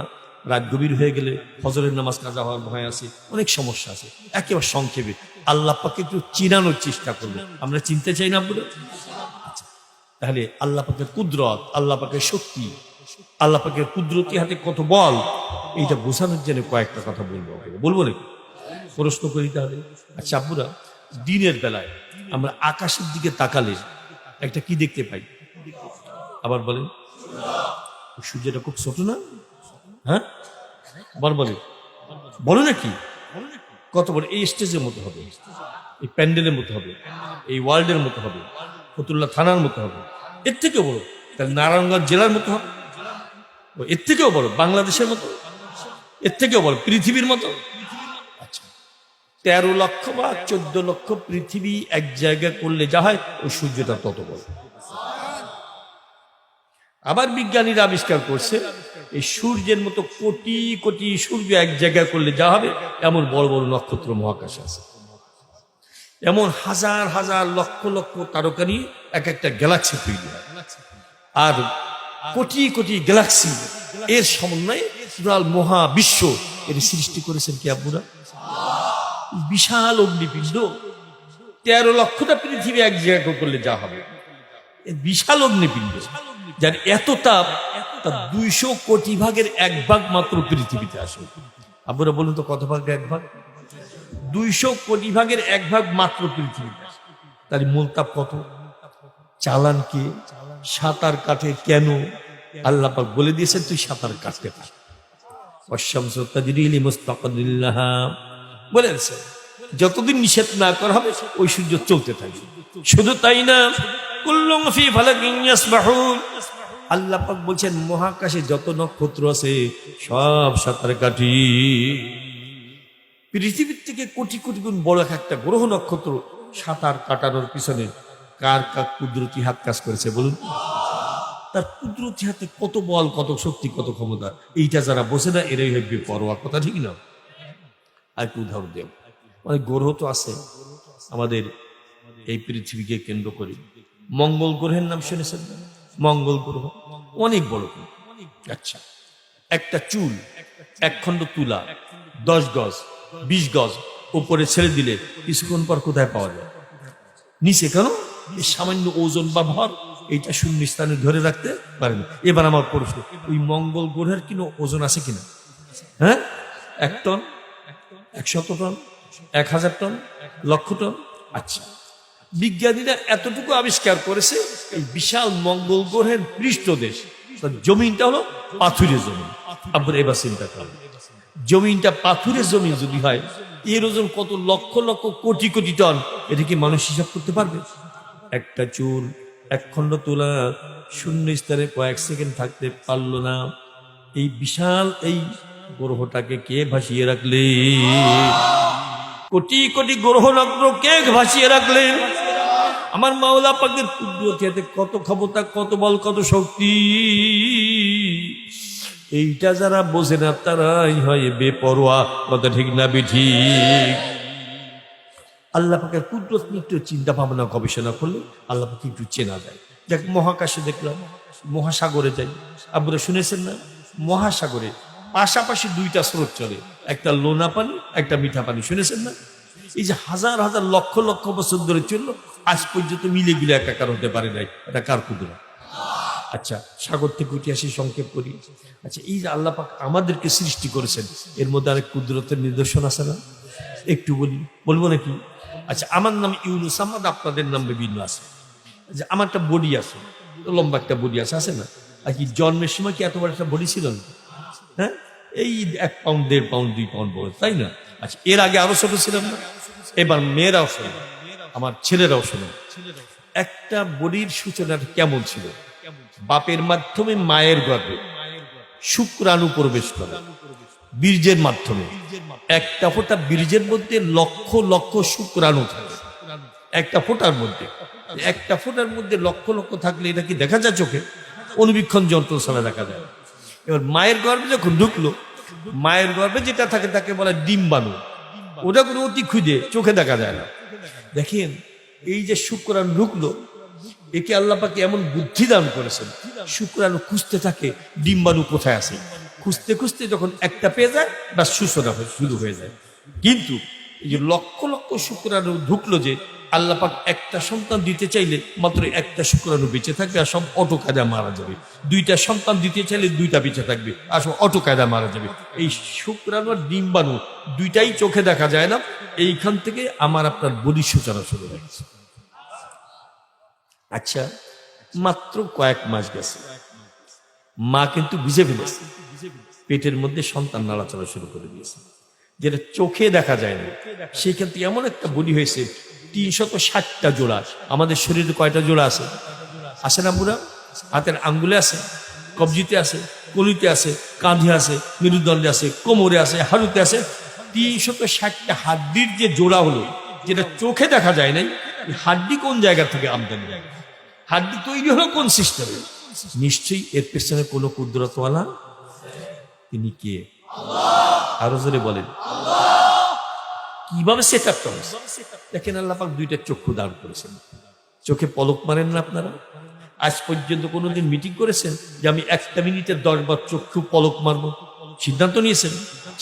রাত গভীর হয়ে গেলে ফজরের নামাজ কাজা হওয়ার ভয় আছে, অনেক সমস্যা আছে। একেবারে সংক্ষেপে আল্লাহ পাকে একটু চিনানোর চেষ্টা করবো। আমরা চিনতে চাই না বলে, তাহলে আল্লাহ পাকের কুদরত, আল্লাহ পাকের শক্তি, আল্লাহ পাকের কুদরতি হাতে কত বল, এইটা বোঝানোর জন্য কয়েকটা কথা বলবো নাকি? প্রশ্ন করি তাহলে। আচ্ছা আব্বুরা, দিনের বেলায় আমরা আকাশের দিকে তাকালে একটা কি দেখতে পাই? আবার বলেন, সূর্যটা খুব ছোট না? হ্যাঁ, আবার বলেন, বলো নাকি? কত বড়? এই স্টেজের মতো হবে, এই প্যান্ডেলের মতো হবে, এই ওয়ার্ল্ডের মতো হবে, ফতুল্লা থানার মতো হবে, এর থেকেও বড়। তাহলে নারায়ণগঞ্জ জেলার মতো হবে, এর থেকেও বড়, বাংলাদেশের মতো, এর থেকেও বড়, পৃথিবীর মতো। 13 লক্ষ বা 14 লক্ষ পৃথিবী এক জায়গায় করলে যা হয়, ওই সূর্যটা তত বড়। আবার বিজ্ঞানীরা আবিষ্কার করছে, এই সূর্যের মতো কোটি কোটি সূর্য এক জায়গায় করলে যা হবে, এমন বড় বড় নক্ষত্র মহাকাশে আছে। এমন হাজার হাজার লক্ষ লক্ষ তারকা নিয়ে এক একটা গ্যালাক্সি তৈরি হয়, আর কোটি কোটি গ্যালাক্সি এর সমন্বয়ে পুরাল মহাবিশ্ব এর সৃষ্টি করেছেন কি আব্বুরা? বিশাল অগ্নিপিণ্ড, 13 লক্ষটা পৃথিবী এক জায়গায় করলে যা হবে, বিশাল অগ্নিপিণ্ড, যার এত তাপ, তার 200 কোটি ভাগের 1 ভাগ মাত্র পৃথিবীতে আসে। আব্বুরা বলুন তো, কত ভাগ? 1 ভাগ। 200 কোটি ভাগের 1 ভাগ মাত্র পৃথিবীতে আসে। তার মূল তাপ কত? চালান কে? সাঁতার কাটে কেন? আল্লাহ পাক বলে দিয়েছেন, তুই সাঁতার কাটতে পার। বলেছেন যতদিন নিষেধ না করা হবে ওই সূর্য চলতে থাকবে। শুধু তাই না, আল্লাহ পাক বলছেন, মহাকাশে যত নক্ষত্র আছে সব সাঁতার কাটি। পৃথিবীর থেকে কোটি কোটি গুণ বড় একটা গ্রহ নক্ষত্র সাঁতার কাটানোর পিছনে কার কার কুদরতি হাত কাজ করেছে বলুন? তার কুদরতি হাতে কত বল, কত শক্তি, কত ক্ষমতা, এইটা যারা বোঝে না এরাই হবে পরোয়া, কথা ঠিক না? আর একটু উদাহরণ দেব, অনেক গ্রহ তো আছে আমাদের এই পৃথিবীকে কেন্দ্র করে। মঙ্গল গ্রহের নাম শুনেছেন? মঙ্গল গ্রহ অনেক বড়। আচ্ছা, একটা চুল, 1 খণ্ড তুলা 10 গজ 20 গজ উপরে ছেড়ে দিলে কিছুক্ষণ পর কোথায় পাওয়া যায়? নিচে। কেন? এই সামান্য ওজন বা ভর এইটা শূন্য স্থানে ধরে রাখতে পারে না। এবার আমার প্রশ্ন, ওই মঙ্গল গ্রহের কিনো ওজন আছে কিনা? হ্যাঁ, 1 টন, 100 টন, 1000 টন, লক্ষ টন? আচ্ছা, বিজ্ঞানীরা এতটুকু আবিষ্কার করেছে, এই বিশাল মঙ্গল গ্রহের পৃষ্ঠদেশ, জমিনটা হলো পাথুরে জমিন। আপনার এবার চিন্তা করেন, জমিনটা পাথুরে জমিন যদি হয়, এর ওজন কত লক্ষ লক্ষ কোটি কোটি টন, এটা কি মানুষ হিসাব করতে পারবে? একটা চুল, 1 খণ্ড তুলা শূন্য স্তরে কয়েক সেকেন্ড থাকতে পারলো না। এই বিশাল এই গ্রহটাকে কে ভাসিয়ে রাখলেন? কোটি কোটি গ্রহ নক্ষত্র কে ভাসিয়ে রাখলেন? আমার মাওলা পাকের কুদরতে কত ক্ষমতা, কত বল, কত শক্তি। এইটা যারা বোঝে না তারাই হয় বেপরোয়া। কথা ঠিক না বেঠিক? আল্লাহ পাকের কুদরত নিয়ে একটু চিন্তা ভাবনা গবেষণা করলে আল্লাহ পাকে একটু চেনা যায়। দেখ, মহাকাশে দেখলাম, মহাসাগরে যাই, আপনারা শুনেছেন না? মহাসাগরে পাশাপাশি 2টা স্রোত চলে, একটা লোনা পানি, একটা মিঠা পানি। শুনেছেন না? এই যে হাজার হাজার লক্ষ লক্ষ বছর ধরে চললো, আজ পর্যন্ত মিলে গিলে একাকার হতে পারে নাই। এটা কার কুদরত? আচ্ছা, সাগর থেকে উঠে আসি, সংক্ষেপ করি। আচ্ছা, এই যে আল্লাহ পাক আমাদেরকে সৃষ্টি করেছেন, এর মধ্যে আরেক কুদরতের নিদর্শন আছে না? একটু বলবো নাকি? আচ্ছা, আমার নাম ইউনুস আহমদ, আপনাদের নাম বিভিন্ন আছে। যে আমার একটা বডি আছে, লম্বা একটা বডি আছে, আছে না? আর কি জন্মের সময় কি এত বড় একটা বডি ছিল না? হ্যাঁ, এই 1 পাউন্ড, 1.5 পাউন্ড, 2 পাউন্ড বড়, তাই না? আচ্ছা, এর আগে আরো ছোট ছিলাম না? এবার মেয়েরাও শোনে, আমার ছেলেরাও শোনে, একটা বডির সূচনাটা কেমন ছিল? বাপের মাধ্যমে মায়ের গর্ভে শুক্রাণু প্রবেশ করে, বীর্যের মাধ্যমে। একটা ফোঁটা বীর্যের মধ্যে লক্ষ লক্ষ শুক্রাণু থাকে একটা ফোঁটার মধ্যে। একটা ফোঁটার মধ্যে লক্ষ লক্ষ থাকলে এটা কি দেখা যায় চোখে? অনুবীক্ষণ যন্ত্র ছাড়া দেখা যায়। এবার মায়ের গর্ভে যখন ঢুকলো, মায়ের গর্ভে যেটা থাকে তাকে বলে ডিম্বাণু। ওটা কোনো অতি ক্ষুদে, চোখে দেখা যায় না। দেখেন, এই যে শুক্রাণু ঢুকলো, একে আল্লাহ পাক এমন বুদ্ধি দান করেছেন, শুক্রাণু খুঁজতে থাকে ডিম্বাণু কোথায় আছে। খুঁজতে খুঁজতে যখন একটা পেয়ে যায়, বা সূচনা শুরু হয়ে যায়। কিন্তু এই যে লক্ষ লক্ষ শুক্রাণু ঢুকলো, যে আল্লাহ পাক একটা সন্তান দিতে চাইলে মাত্র একটা শুক্রাণু বেঁচে থাকবে, আর সব অটো কায়দা মারা যাবে। 2টা সন্তান দিতে চাইলে 2টা বেঁচে থাকবে, আর সব অটো কায়দা মারা যাবে। এই শুক্রাণু আর ডিম্বাণু 2টাই চোখে দেখা যায় না। এইখান থেকে আমার আপনার বডি সূচনা শুরু হয়েছে। আচ্ছা, মাত্র কয়েক মাস গেছে, মা কিন্তু বুঝে ফেলেছে, পেটের মধ্যে সন্তান নাড়াচড়া শুরু করে দিয়েছে, যেটা চোখে দেখা যায় না। সেখান থেকে এমন একটা বডি হয়েছে, 360টা জোড়া। আমাদের শরীরে কয়টা জোড়া আছে? আছে না বুড়া? হাতের আঙ্গুলে আছে, কবজিতে আছে, কলিতে আছে, কাঁধে আছে, মেরুদণ্ডে আছে, কোমরে আছে, হাড়ুতে আছে। 360টা হাড্ডির যে জোড়া হলো, যেটা চোখে দেখা যায় নাই, হাড্ডি কোন জায়গা থেকে আমদানি? হাড্ডি তৈরি হলো কোন সিস্টেমে? নিশ্চয়ই এর পেছনে কোনো কুদরতওয়ালা। তিনি কে? আরো জোরে বলেন। কিভাবে সেট আপ করেছে? দেখেন, আল্লাহ পাক 2টা চক্ষু দান করেছেন। চোখে পলক মারেন না আপনারা? আজ পর্যন্ত কোনোদিন মিটিং করেছেন যে আমি 1 মিনিটের 10 বার চক্ষু পলক মারবো? সিদ্ধান্ত নিয়েছেন,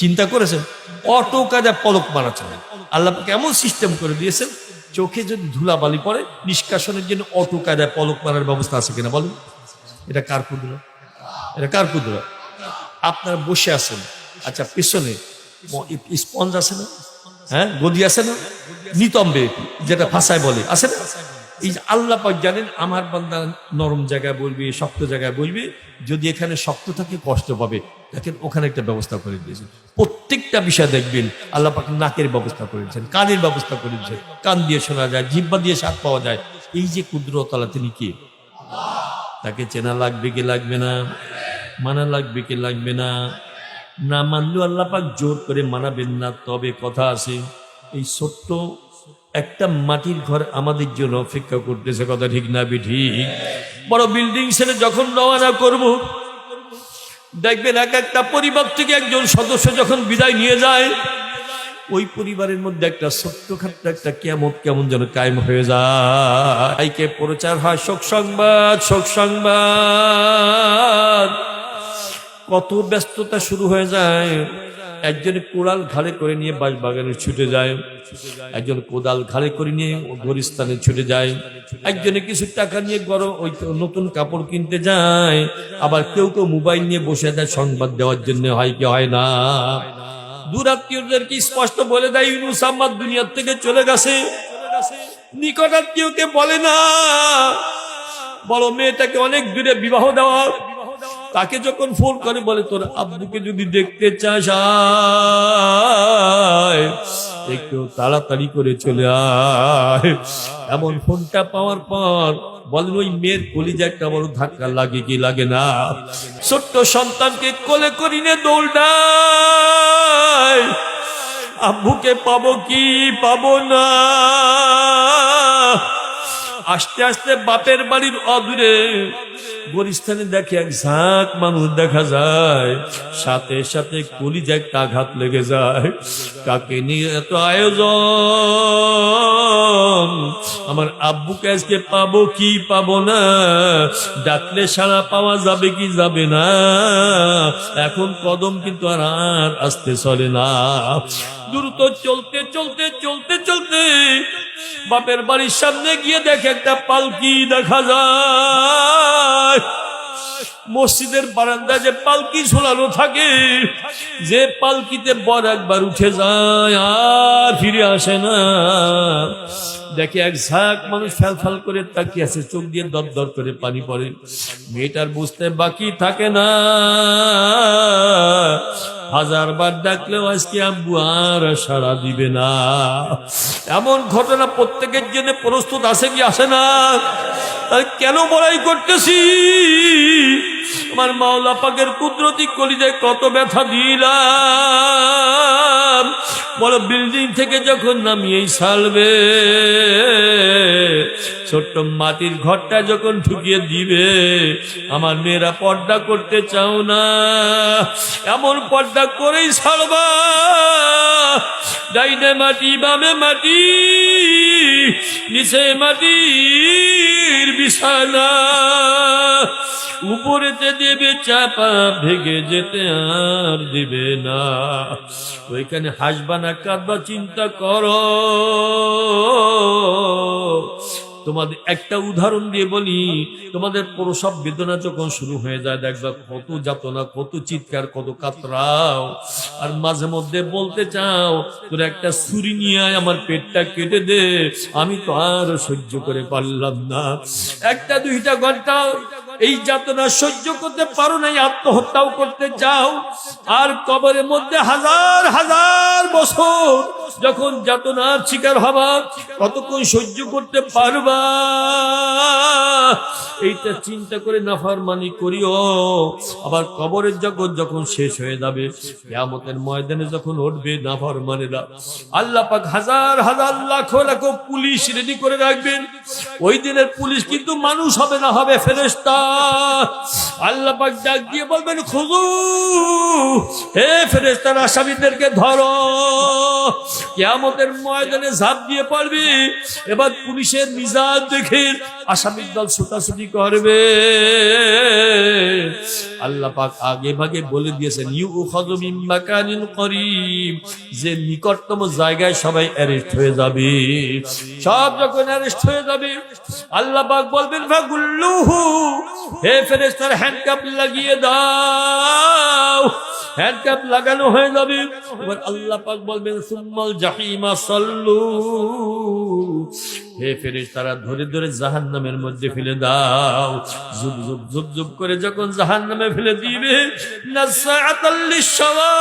চিন্তা করেছেন? অটো কাজে পলক মারা চলে। আল্লাহ পাক এমন সিস্টেম করে দিয়েছেন, চোখে যদি ধুলাবালি পড়ে, নিষ্কাশনের জন্য অটো কায়দায় পলক মারার ব্যবস্থা আছে কিনা বলেন? এটা কার কুদরত? এটা কার কুদরত? আপনারা বসে আছেন, আচ্ছা, পেছনে স্পঞ্জ আছে না? হ্যাঁ, গদি আছে না? নিতম্বে, যেটা ভাষায় বলে, আছে না? এই আল্লাহ পাক জানেন আমার বান্দা নরম জায়গায় বলবে, শক্ত জায়গায় বলবে। যদি এখানে শক্ত থাকে কষ্ট পাবে, দেখেন ওখানে একটা ব্যবস্থা করে দিয়েছেন। প্রত্যেকটা বিষয় দেখবেন আল্লাহ পাক নাকের ব্যবস্থা করে দিয়েছেন, কানের ব্যবস্থা করে দিয়েছেন, কান দিয়ে শোনা যায়, জিহ্বা দিয়ে স্বাদ পাওয়া যায়। এই যে কুদরত আল্লাহ, তিনি কে? তাকে চেনা লাগবে কি লাগবে না? মানা লাগবে কি লাগবে না? না মানলেও আল্লাহ পাক জোর করে মানাবেন না। তবে কথা আছে, এই ছোট্ট একটা মাটির ঘর আমাদের জন্য অপেক্ষা করতেছে। কথা ঠিক না বেঠিক? বড় বিল্ডিং ছেড়ে যখন রওনা করব, দেখবেন এক একটা পরিবার থেকে একজন সদস্য যখন বিদায় নিয়ে যায়, ওই পরিবারের মধ্যে একটা ছোট্টখাট্ট একটা কিয়ামত কেমন যেন কায়েম হয়ে যায়। কে প্রচার হয় শোক সংবাদ, শোক সংবাদ। কত ব্যস্ততা শুরু হয়ে যায়। একজন কোদাল ঘাড়ে করে নিয়ে বাগানে ছুটে যায়, একজন কোদাল ঘাড়ে করে নিয়ে গোরস্থানে ছুটে যায়, একজনে কিছু টাকা নিয়ে ওই নতুন কাপড় কিনতে যায়, আবার কেউ কেউ মোবাইল নিয়ে বসে যায় সংবাদ দেওয়ার জন্য, হয় কি হয় না। দূরাত্মীয়দেরকে স্পষ্ট বলে দেয় ইউনূস আহমদ দুনিয়ার থেকে চলে গেছে, নিকটাত্মীয়কে বলে না। বড় মেয়েটাকে অনেক দূরে বিবাহ দেওয়া, তাকে যখন ফোন করে বলে তোর আব্বুকে যদি দেখতে চাস একটু তাড়াতাড়ি করে চলে আয়। এমন ফোনটা পাওয়ার পর বলেন ওই মেয়ের কলিজায় একটা বড় ধাক্কা লাগে কি লাগে না। ছোট্ট সন্তানকে কোলে করিনে দৌড়ায়, আব্বুকে পাবো কি পাবো না। আস্তে আস্তে বাপের বাড়ির অদূরে গোরস্থানে দেখে এক ঝাঁক মানুষ দেখা যায়, সাথে সাথে কলিজায় একটা আঘাত লেগে যায়। কাকে নিয়ে এত আয়োজন, আমার আব্বুকে আজকে পাবো কি পাবো না, ডাকলে সাড়া পাওয়া যাবে কি যাবে না। এখন কদম কিন্তু আর আসতে চলে না। দ্রুত চলতে চলতে চলতে চলতে বাপের বাড়ির সামনে গিয়ে দেখে একটা পালকি দেখা যায়। মসজিদের বারান্দায় যে পালকি ঝোলানো থাকে, যে পালকিতে বর একবার উঠে যায় আর ফিরে আসে না। দেখে এক ঝাঁক মানুষ ফ্যাল ফ্যাল করে তাকিয়ে আছে, চোখ দিয়ে দর দর করে পানি পড়ে। মেয়েটার বুঝতে বাকি থাকে না, হাজারবার ডাকলেও আজকে আব্বু আর সাড়া দিবে না। এমন ঘটনা প্রত্যেকের জন্য প্রস্তুত আছে কি আসে না? তাহলে কেন বড়াই করতেছি? আমার মাওলা পাকের কুদরতি কলিজায় কত ব্যথা দিলাম। বলো বিল্ডিং থেকে যখন নামিয়েই ছাড়বে, ছোট্ট মাটির ঘরটা যখন ঢুকিয়ে দিবে, আমার মেয়েরা পর্দা করতে চাও না, এমন পর্দা করেই ছাড়বা। ডাইনে মাটি বামে মাটি, নিচে মাটির বিছানা, উপরেতে দেবে চাপা, ভেঙে যেতে আর দিবে না। ওইখানে হাসবা না কাঁদবা চিন্তা করো। তোমাদের একটা উদাহরণ দিয়ে বলি, তোমাদের প্রসব বেদনা যখন শুরু হয়ে যায়, দেখবা কত যাতনা, কত চিৎকার, কত কাতরাও, আর মাঝে মধ্যে বলতে চাও তোর একটা ছুরি নিয়ে আয় আমার পেটটা কেটে দে, আমি তো আর সহ্য করে পারলাম না। একটা দুইটা ঘন্টা এই যাতনা সহ্য করতে পারো নাই, আত্মহত্যাও করতে চাও। আর কবরের মধ্যে হাজার হাজার বছর যখন যাতনার শিকার হবা, কতক্ষণ সহ্য করতে পারবা? এইটা চিন্তা করে নাফরমানি করিও। আবার কবরের জগৎ যখন শেষ হয়ে যাবে, কিয়ামতের ময়দানে যখন উঠবে নাফরমানেরা, আল্লাহ পাক হাজার হাজার লাখো লাখো পুলিশ রেডি করে রাখবেন। ওই দিনের পুলিশ কিন্তু মানুষ হবে না, হবে ফেরেশতা। আল্লাহ পাক ডাক দিয়ে বলবেন খুজু, হে ফেরেশতারা আসামিদেরকে ধরো। কিয়ামতের ময়দানে ঝাঁপ দিয়ে পড়বে। এবার পুলিশের মিজাজ দেখে আসামির দল ছুটাছুটি করবে। আল্লাহ পাক আগে ভাগে বলে দিয়েছেন ইউখাযু মিন মাকানিন করিব, যে নিকটতম জায়গায় সবাই অ্যারেস্ট হয়ে যাবে। সব যখন অ্যারেস্ট হয়ে যাবে, আল্লাহ পাক বলবেন ফাগুল্লুহু, হে ফেরেশতারা হ্যান্ডকাপ লাগিয়ে দাও। হ্যান্ডকাপ লাগানো হয়ে যাবে। এবার আল্লাহ পাক বলবেন সুম্মাল জাহিমা সাল্লু, হে ফেরেশতারা ধরে ধরে জাহান্নামের মধ্যে ফেলে দাও। জুব জুব জুব জুব করে যখন জাহান্নামে ফেলে দিবে, নাসাআতাল লিশাওয়া,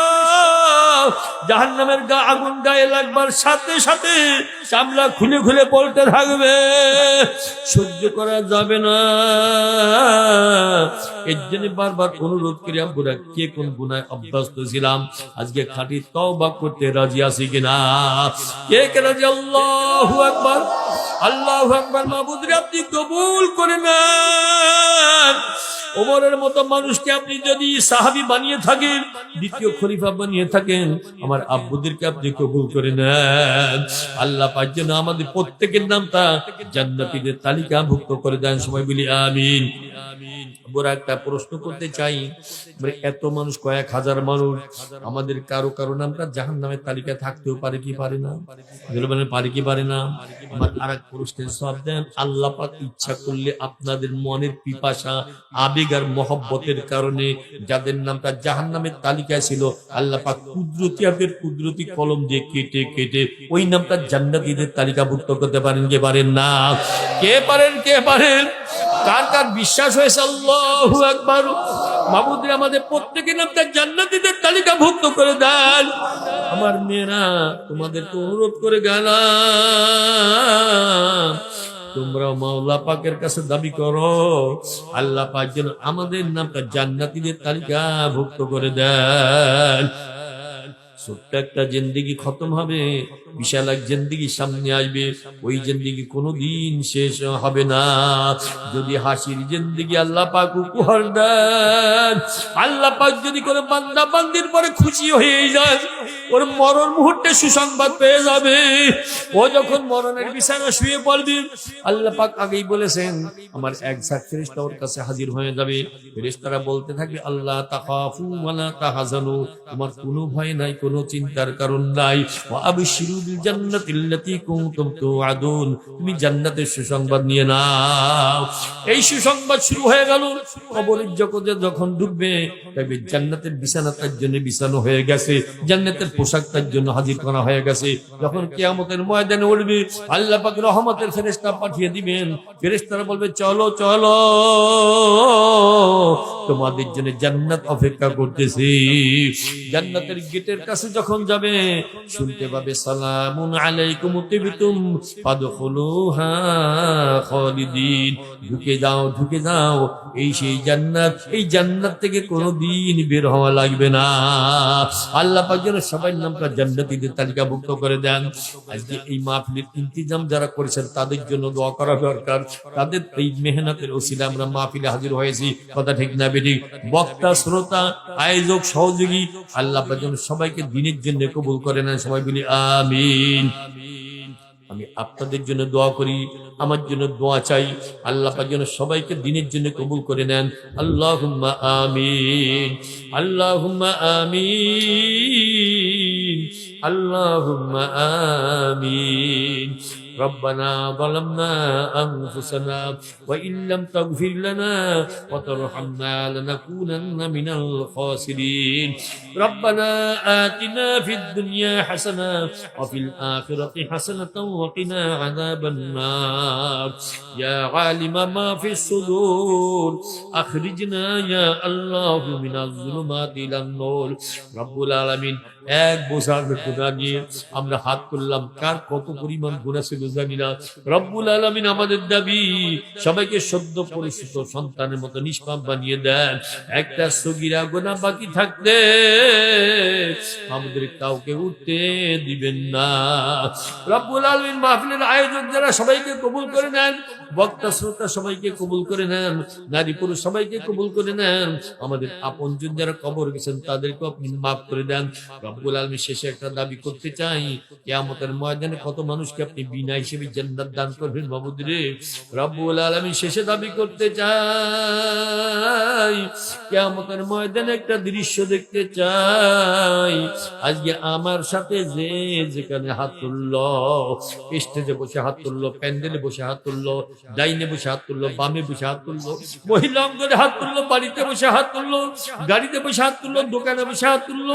জাহান্নামের আগুন গায়ে লাগবার সাথে সাথে চামড়া খুলে খুলে পড়তে থাকবে, সহ্য করা যাবে না। এর জন্য বারবার অনুরোধ করি, আমরা কে কোন গুনায় অভ্যস্ত ছিলাম, আজকে খাঁটি তওবা করতে রাজি আছি কিনা? কে কে রাজি? আল্লাহু আকবার, আল্লাহু আকবার। মাবুদ রে আপনি কবুল করে নেন। ওমরের মতো মানুষকে আপনি যদি সাহাবী বানিয়ে থাকেন, দ্বিতীয় খলিফা বানিয়ে থাকেন, আমার আব্বুদেরকে আপনি কবুল করে নেন। আল্লাহ পাক যেন আমাদের প্রত্যেকের নামটা জান্নাতীদের তালিকাভুক্ত করে দেন, সবাই বলি আমিন। বড় একটা প্রশ্ন করতে চাই, এত মানুষ, কয়েক হাজার মানুষ, আমাদের কারো কারো নামটা জাহান্নামের তালিকায় থাকতেও পারে কি পারে না? পারে কি পারে না? আমার আরেক প্রশ্নের জবাব দেন। আল্লাহ পাক ইচ্ছা করলে আপনাদের মনের পিপাসা, আবেগ আর মহব্বতের কারণে যাদের নামটা জাহান্নামের তালিকায় ছিল, আল্লাহ পাক কুদরতি কলম দিয়ে কেটে কেটে ওই নামটা জান্নাতীদের তালিকাভুক্ত করতে পারেন কে পারেন না? কে পারেন? কে পারেন? কার কার বিশ্বাস হয়েছে? আল্লাহু আকবার। মাবুদ রে, আমাদের প্রত্যেকের নামটা জান্নাতীদের তালিকাভুক্ত করে দেন। আমার মেয়েরা, তোমাদেরকে অনুরোধ করে গেলাম, তোমরা মাওলা পাকের কাছে দাবি করো, আল্লাহ পাক যেন আমাদের নামটা জান্নাতীদের তালিকাভুক্ত করে দেন। ছোট্ট একটা জিন্দেগি খতম হবে, বিশাল এক জিন্দেগি সামনে আসবে। ওই জিন্দেগি কোনোদিন শেষ হবে না। যদি হাসির জিন্দেগি আল্লাহ পাক উপহার দেন, আল্লাহ পাক যদি কোনো বান্দা বান্দির পরে খুশি হয়ে যায়, ওর মরণ মুহূর্তে সুসংবাদ পেয়ে যাবে। ও যখন মরণের বিছানা শুয়ে পড়বে, আল্লাহ পাক আগেই বলেছেন, আমার এক ঝাঁক ফেরেশতা ওর কাছে হাজির হয়ে যাবে। ফেরেশতারা বলতে থাকবে, আল্লাহ তাখাফু ওয়া লা তাহজানু, তোমার কোনো ভয় নাই, কোনো চিন্তার কারণ নাই। ওয়া আবশিরু বিল জান্নাতিল্লাতী কুনতুম তুআদুন, তুমি জান্নাতের সুসংবাদ নিয়ে নাও। এই সুসংবাদ শুরু হয়ে গেল। কবরের জগতে যখন ঢুকবে, তবে জান্নাতের বিছানা তার জন্য বিছানো হয়ে গেছে, জান্নাতের পোশাক তার জন্য হাজির করা হয়ে গেছে। যখন কিয়ামতের ময়দানে উঠবে, আল্লাহ পাক রহমতের ফেরেশতা পাঠিয়ে দিবেন। ফেরেশতারা বলবে, চলো চলো, তোমাদের জন্য জান্নাত অপেক্ষা করতেছে। জান্নাতের গেটের কাছে যখন যাবে, শুনতে পাবে, সালামুন আলাইকুম তিবতুম ফাদখুলুহা খালিদিন, ঢুকে যাও ঢুকে যাও, এই সেই জান্নাত, এই জান্নাত থেকে কোনোদিন বের হওয়া লাগবে না। আল্লাহ পাক যেন সবাই নামটা জান্নাতীদের তালিকাভুক্ত করে দেন। আজকে এই মাহফিলের ইন্তিজাম যারা করেছেন, তাদের জন্য দোয়া করা দরকার। তাদের এই মেহনতের ওসিলা আমরা মাহফিলে হাজির হয়েছি, কথা ঠিক না বেঠিক? বক্তা, শ্রোতা, আয়োজক, সহযোগী, আল্লাহ পাক যেন সবাইকে দিনের জন্য কবুল করে নেন, সবাই বলি আমিন। আমি আপনাদের জন্য দোয়া করি, আমার জন্য দোয়া চাই, আল্লাহ পাক যেন সবাইকে দিনের জন্য কবুল করে নেন। আল্লাহুম্মা আমিন, আল্লাহুম্মা আমিন, আল্লাহুম্মা আমিন। ربنا ظلمنا أنفسنا وإن لم تغفر لنا وترحمنا لنكونن من الخاسرين ربنا آتنا في الدنيا حسنة وفي الآخرة حسنة وقنا عذاب النار يا عالم ما في الصدور أخرجنا يا الله من الظلمات إلى النور رب العالمين। এক বোঝার গুনাহ নিয়ে আমরা হাত করলাম, কার কত পরিমাণ গুনাহ ছিল জানি না। রব্বুল আলামিন আমাদের দাবি, সবাইকে সদ্য পরিচিত সন্তানের মতো নিষ্পাপ বানিয়ে দেন। একটা সগীরা গুনাহ বাকি থাকলে আমাদের কাউকে উঠতে দিবেন না। রব্বুল আলামিন মাহফিলের আয়োজক যারা, সবাইকে কবুল করে নেন। বক্তা, শ্রোতা সবাইকে কবুল করে নেন। নারী পুরুষ সবাইকে কবুল করে নেন। আমাদের আপনজন যারা কবর গেছেন, তাদেরকে আপনি মাফ করে দেন। রব্বুল আলামিন শেষে একটা দাবি করতে চাই, কিয়ামতের ময়দানে কত মানুষকে আপনি বিনা হিসেবে জান্নাত দান করবেন মাবুদ রে। রব্বুল আলামিন শেষে দাবি করতে চাই, কিয়ামতের ময়দানে একটা দৃশ্য দেখতে চাই। আজকে আমার সাথে যে যেখানে হাত তুললো, স্টেজে বসে হাত তুললো, প্যান্ডেলে বসে হাত তুললো, ডাইনে বসে হাত তুললো, বামে বসে হাত তুললো, মহিলা অঙ্গনে হাত তুললো, বাড়িতে বসে হাত তুললো, গাড়িতে বসে হাত তুললো, দোকানে বসে হাত তুললো,